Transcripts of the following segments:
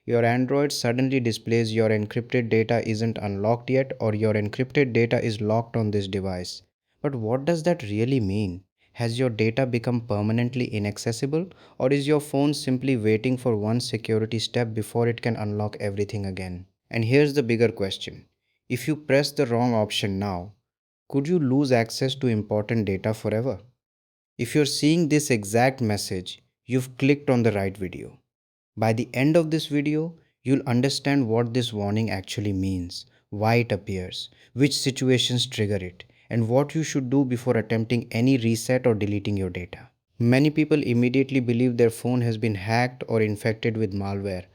Your Android suddenly displays your encrypted data isn't unlocked yet or your encrypted data is locked on this device. But what does that really mean? Has your data become permanently inaccessible or is your phone simply waiting for one security step before it can unlock everything again? And here's the bigger question. If you press the wrong option now, could you lose access to important data forever? If you're seeing this exact message, you've clicked on the right video. By the end of this video, you'll understand what this warning actually means, why it appears, which situations trigger it, and what you should do before attempting any reset or deleting your data. Many people immediately believe their phone has been hacked or infected with malware.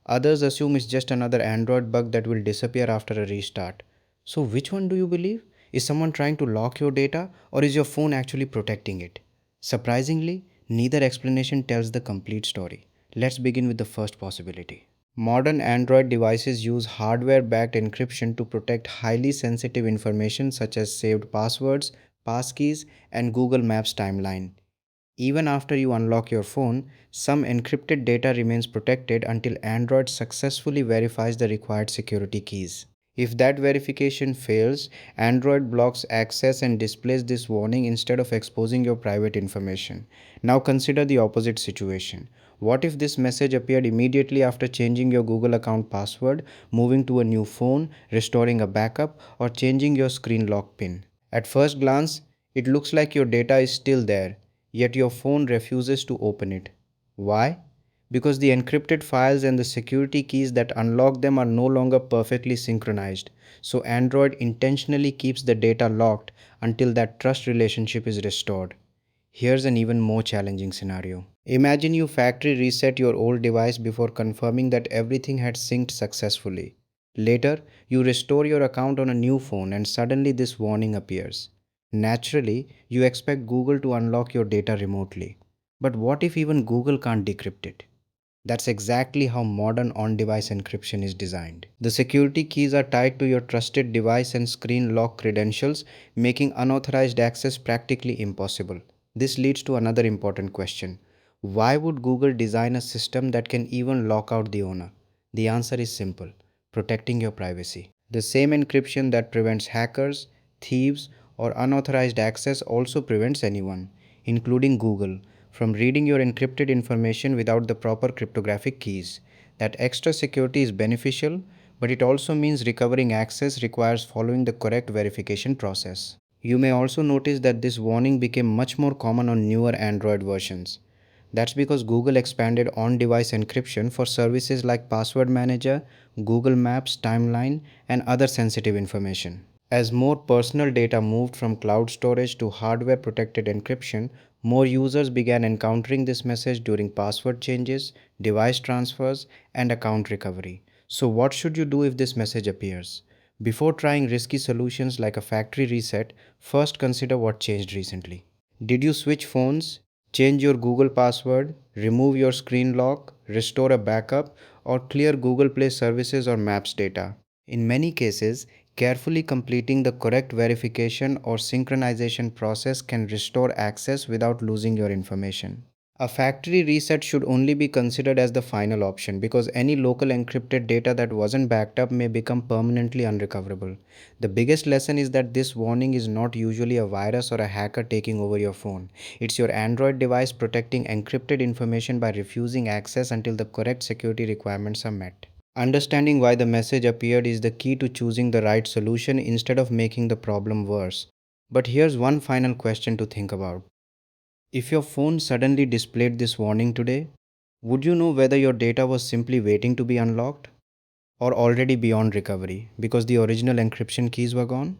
Others assume it's just another Android bug that will disappear after a restart. So, which one do you believe? Is someone trying to lock your data or is your phone actually protecting it? Surprisingly, neither explanation tells the complete story. Let's begin with the first possibility. Modern Android devices use hardware backed encryption to protect highly sensitive information such as saved passwords, passkeys, and Google Maps timeline. Even after you unlock your phone, some encrypted data remains protected until Android successfully verifies the required security keys. If that verification fails, Android blocks access and displays this warning instead of exposing your private information. Now consider the opposite situation. What if this message appeared immediately after changing your Google account password, moving to a new phone, restoring a backup, or changing your screen lock pin? At first glance, it looks like your data is still there, yet your phone refuses to open it. Why? Because the encrypted files and the security keys that unlock them are no longer perfectly synchronized. So Android intentionally keeps the data locked until that trust relationship is restored. Here's an even more challenging scenario. Imagine you factory reset your old device before confirming that everything had synced successfully. Later, you restore your account on a new phone and suddenly this warning appears. Naturally, you expect Google to unlock your data remotely. But what if even Google can't decrypt it? That's exactly how modern on device encryption is designed. The security keys are tied to your trusted device and screen lock credentials, making unauthorized access practically impossible. This leads to another important question. Why would Google design a system that can even lock out the owner? The answer is simple: protecting your privacy. The same encryption that prevents hackers, thieves, or unauthorized access also prevents anyone, including Google, from reading your encrypted information without the proper cryptographic keys. That extra security is beneficial, but it also means recovering access requires following the correct verification process. You may also notice that this warning became much more common on newer Android versions. That's because Google expanded on device encryption for services like Password Manager, Google Maps, Timeline, and other sensitive information. As more personal data moved from cloud storage to hardware protected encryption, more users began encountering this message during password changes, device transfers, and account recovery. So, what should you do if this message appears? Before trying risky solutions like a factory reset, first consider what changed recently. Did you switch phones, change your Google password, remove your screen lock, restore a backup, or clear Google Play services or Maps data? In many cases, carefully completing the correct verification or synchronization process can restore access without losing your information. A factory reset should only be considered as the final option because any local encrypted data that wasn't backed up may become permanently unrecoverable. The biggest lesson is that this warning is not usually a virus or a hacker taking over your phone. It's your Android device protecting encrypted information by refusing access until the correct security requirements are met. Understanding why the message appeared is the key to choosing the right solution instead of making the problem worse. But here's one final question to think about. If your phone suddenly displayed this warning today, would you know whether your data was simply waiting to be unlocked or already beyond recovery because the original encryption keys were gone?